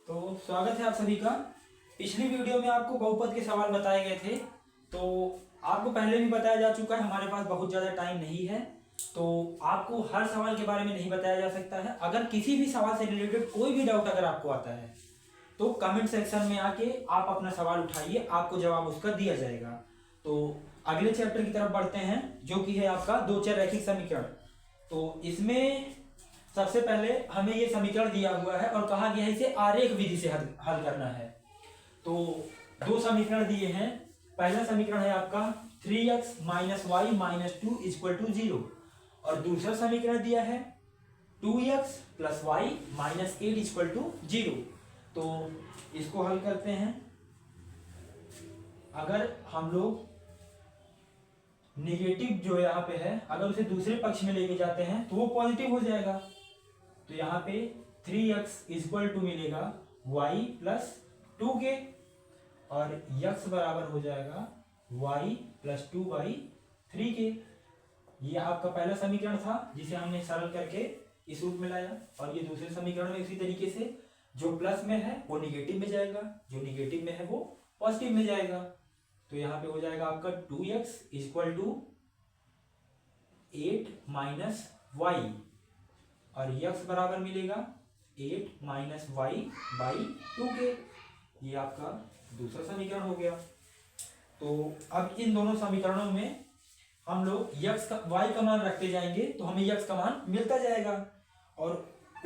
तो स्वागत है आप सभी का। पिछली वीडियो में आपको बहुपद के सवाल बताए गए थे, तो आपको पहले भी बताया जा चुका है। हमारे पास बहुत ज़्यादा टाइम नहीं है, तो आपको हर सवाल के बारे में नहीं बताया जा सकता है। अगर किसी भी सवाल से रिलेटेड कोई भी डाउट अगर आपको आता है तो कमेंट सेक्शन में आके आप अपना सवाल उठाइए, आपको जवाब उसका दिया जाएगा। तो अगले चैप्टर की तरफ बढ़ते हैं, जो कि है आपका दो चर रैखिक समीकरण। तो इसमें सबसे पहले हमें ये समीकरण दिया हुआ है और कहा गया है इसे आरेख विधि से हल करना है। तो दो समीकरण दिए हैं। पहला समीकरण है आपका 3x minus y minus two equal to 0 और दूसरा समीकरण दिया है 2x plus y minus 8 equal to 0। तो इसको हल करते हैं। अगर हम लोग निगेटिव जो यहाँ पे है अगर उसे दूसरे पक्ष में लेके जाते हैं तो वो पॉजिटिव हो जाएगा। तो यहाँ पे 3x इक्वल टू मिलेगा y प्लस 2k और x बराबर हो जाएगा y प्लस 2/3k। ये आपका पहला समीकरण था जिसे हमने सरल करके इस रूप में लाया। और ये दूसरे समीकरण में उसी तरीके से जो प्लस में है वो निगेटिव में जाएगा, जो निगेटिव में है वो पॉजिटिव में जाएगा। तो यहाँ पे हो जाएगा आपका 2x equal to 8 minus y और x बराबर मिलेगा 8 माइनस वाई बाई 2k। ये आपका दूसरा समीकरण हो गया। तो अब इन दोनों समीकरणों में हम लोग y का मान रखते जाएंगे तो हमें x का मान मिलता जाएगा और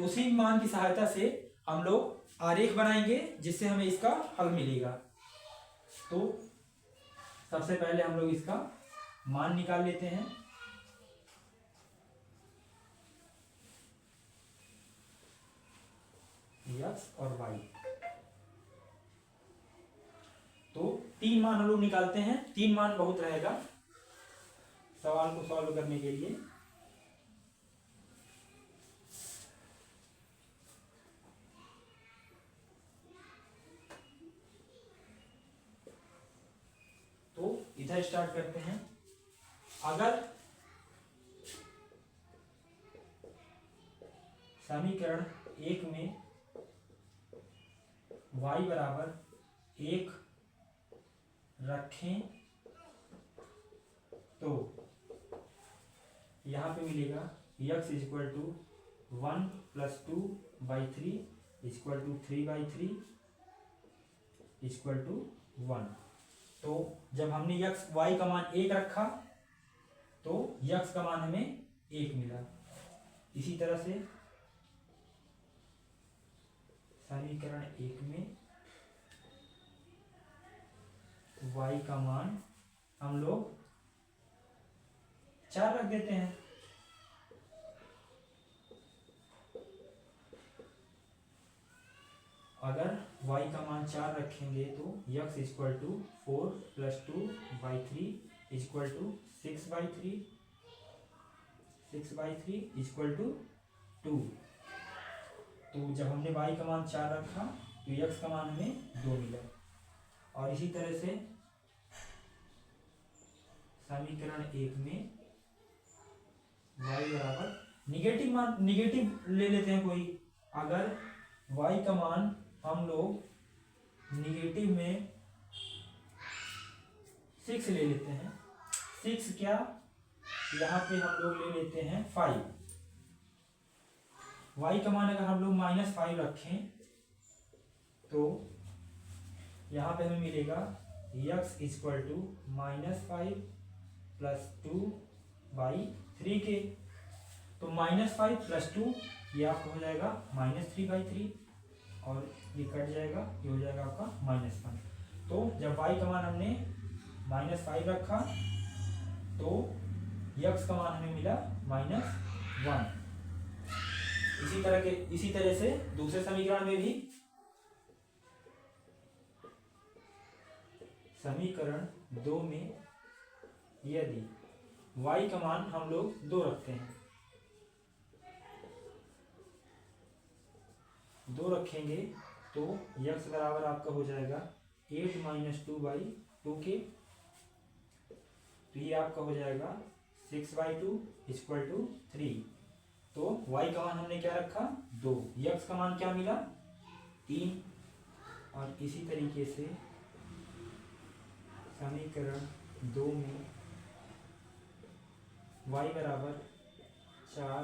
उसी मान की सहायता से हम लोग आरेख बनाएंगे जिससे हमें इसका हल मिलेगा। तो सबसे पहले हम लोग इसका मान निकाल लेते हैं। x और y, तो तीन मान हम लोग निकालते हैं। तीन मान बहुत रहेगा सवाल को सॉल्व करने के लिए। तो इधर स्टार्ट करते हैं। अगर समीकरण एक में y बराबर 1 रखें तो यहाँ पे मिलेगा x equal to 1 plus 2/3 equal to 3/3 equal to 1। तो जब हमने y का मान 1 रखा तो x का मान हमें 1 मिला। इसी तरह से समीकरण एक में y का मान हम लोग 4 रख देते हैं। अगर y का मान 4 रखेंगे तो x equal to 4 plus 2/3 equal to 6/3 equal to 2। तो जब हमने y का मान 4 रखा तो x का मान हमें 2 मिला। और इसी तरह से समीकरण एक में y बराबर निगेटिव ले लेते हैं कोई। अगर y का मान हम लोग निगेटिव में 6 ले लेते हैं। 6 क्या, यहाँ पे हम लोग ले लेते हैं 5। y का मान अगर हम लोग -5 रखें तो यहाँ पे हमें मिलेगा x equal to -5 plus 2/3k। तो -5 प्लस 2 ये आपका हो जाएगा -3/3 और ये कट जाएगा, ये हो जाएगा आपका -1। तो जब y का मान हमने -5 रखा तो x का मान हमें मिला -1। इसी तरह से दूसरे समीकरण में भी समीकरण 2 में यदि y का मान हम लोग 2 रखते हैं, 2 रखेंगे तो x बराबर आपका हो जाएगा 8 माइनस 2/2k। तो ये आपका हो जाएगा 6/2 इक्वल टू 3। तो y का मान हमने क्या रखा 2, x का मान क्या मिला 3 और इसी तरीके से समीकरण 2 में y बराबर 4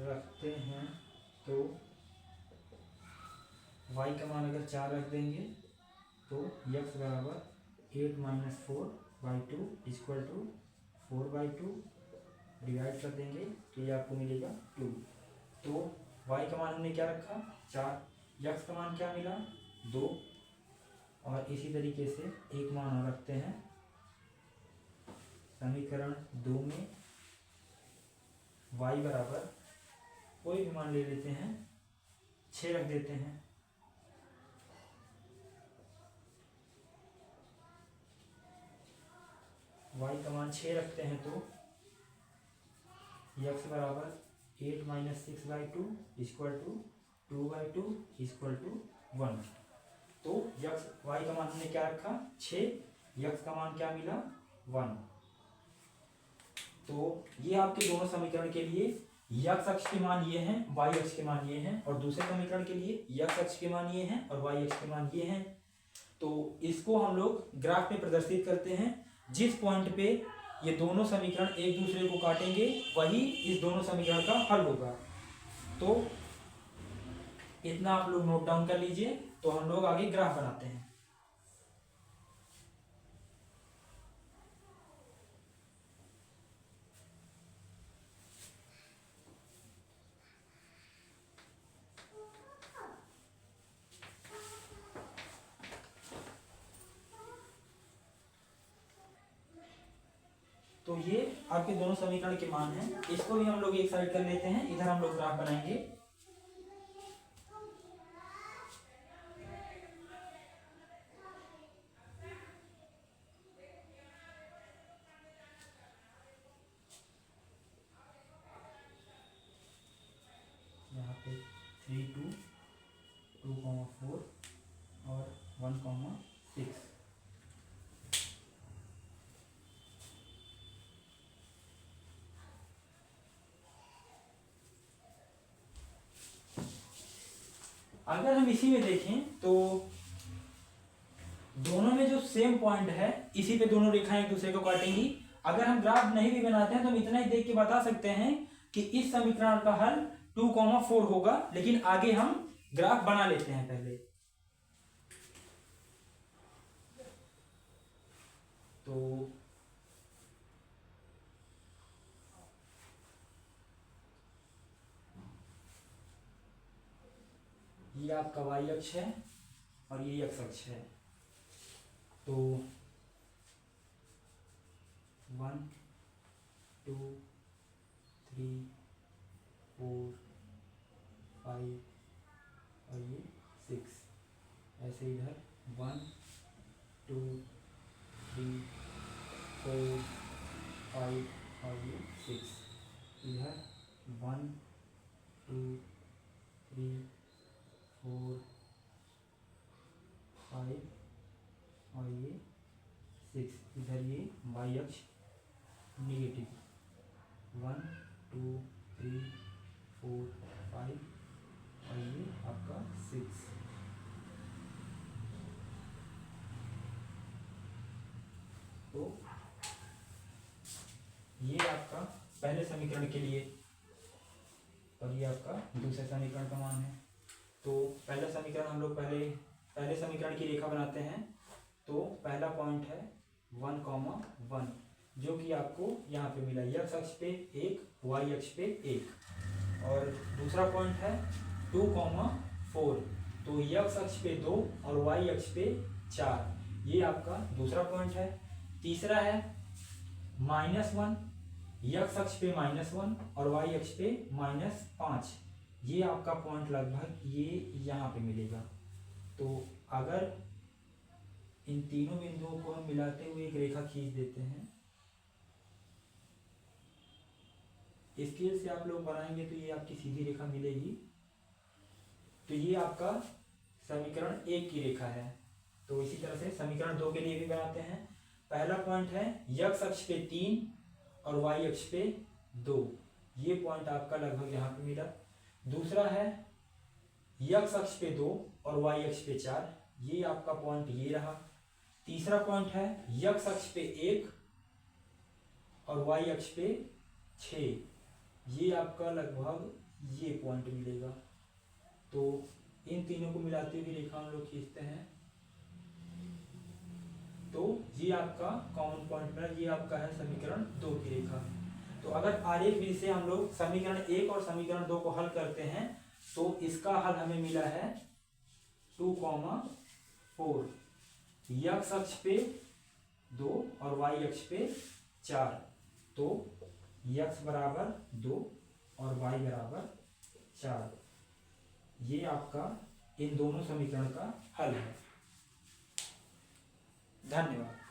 रखते हैं तो y का मान अगर 4 रख देंगे तो x बराबर 8 - 4/2 इक्वल टू 4/2 डिवाइड कर देंगे तो ये आपको मिलेगा 2। तो y का मान हमने क्या रखा 4, x का मान क्या मिला 2 और इसी तरीके से एक मान और रखते हैं समीकरण 2 में y बराबर कोई भी मान ले लेते हैं 6 रख देते हैं। y का मान 6 रखते हैं तो x बराबर 8 - 6/2 इक्वल टू 2/2 इक्वल टू 1। तो y का मान हमने क्या रखा 6, x का मान क्या मिला 1। तो ये आपके दोनों समीकरण के लिए x अक्ष के मान ये हैं, y अक्ष के मान ये हैं, और दूसरे समीकरण के लिए x अक्ष के मान ये हैं और y अक्ष के मान ये हैं। तो इसको हम लोग ग्राफ में प्रदर्शित करते हैं। जिस पॉइंट पे ये दोनों समीकरण एक दूसरे को काटेंगे वही इस दोनों समीकरण का हल होगा। तो इतना आप लोग नोट डाउन कर लीजिए। तो हम लोग आगे ग्राफ बनाते हैं। तो ये आपके दोनों समीकरण के मान हैं। इसको भी हम लोग एक साइड कर लेते हैं। इधर हम लोग ग्राफ बनाएंगे। यहाँ पे 3, 2, 2,4 और 1,6। अगर हम इसी में देखें तो दोनों में जो सेम पॉइंट है इसी पे दोनों रेखाएं एक दूसरे को काटेंगी। अगर हम ग्राफ नहीं भी बनाते हैं तो हम इतना ही देख के बता सकते हैं कि इस समीकरण का हल 2,4 होगा। लेकिन आगे हम ग्राफ बना लेते हैं पहले। तो ये आपका y अक्ष है और ये x अक्ष है। तो 1, 2, 3, 4, 5 और ये 6। ऐसे इधर 1, 2, 3, 4, 5 और ये 6। इधर 1, 2, 3, 4, 5 और ये 6। इधर ये y अक्ष निगेटिव 1, 2, 3, 4, 5 और ये आपका 6। तो ये आपका पहले समीकरण के लिए और ये आपका दूसरे समीकरण का मान है। तो पहला समीकरण हम लोग पहले समीकरण की रेखा बनाते हैं। तो पहला पॉइंट है 1,1 जो कि आपको यहाँ पे मिला x अक्ष पे 1, y अक्ष पे 1। और दूसरा पॉइंट है 2,4 तो x अक्ष पे 2 और y अक्ष पे 4। ये आपका दूसरा पॉइंट है। तीसरा है -1 x अक्ष पे -1 और y अक्ष पे -5। ये आपका पॉइंट लगभग ये यहाँ पे मिलेगा। तो अगर इन तीनों बिंदुओं को हम मिलाते हुए एक रेखा खींच देते हैं, स्केल से आप लोग बनाएंगे तो ये आपकी सीधी रेखा मिलेगी। तो ये आपका समीकरण 1 की रेखा है। तो इसी तरह से समीकरण 2 के लिए भी बनाते हैं। पहला पॉइंट है x अक्ष पे 3 और y अक्ष पे 2। ये पॉइंट आपका लगभग यहाँ पे मिला। दूसरा है x अक्ष पे 2 और y अक्ष पे 4, ये आपका पॉइंट ये रहा। तीसरा पॉइंट है x अक्ष पे 1 और y अक्ष पे 6, ये आपका लगभग ये पॉइंट मिलेगा। तो इन तीनों को मिलाते हुए रेखा हम लोग खींचते हैं, तो ये आपका कॉमन पॉइंट मिला, ये आपका है समीकरण 2 की रेखा। तो अगर आरेख विधि से हम लोग समीकरण 1 और समीकरण 2 को हल करते हैं तो इसका हल हमें मिला है 2,4, x अक्ष पे 2 और y अक्ष पे 4, तो x बराबर 2 और y बराबर 4, ये आपका इन दोनों समीकरण का हल है। धन्यवाद।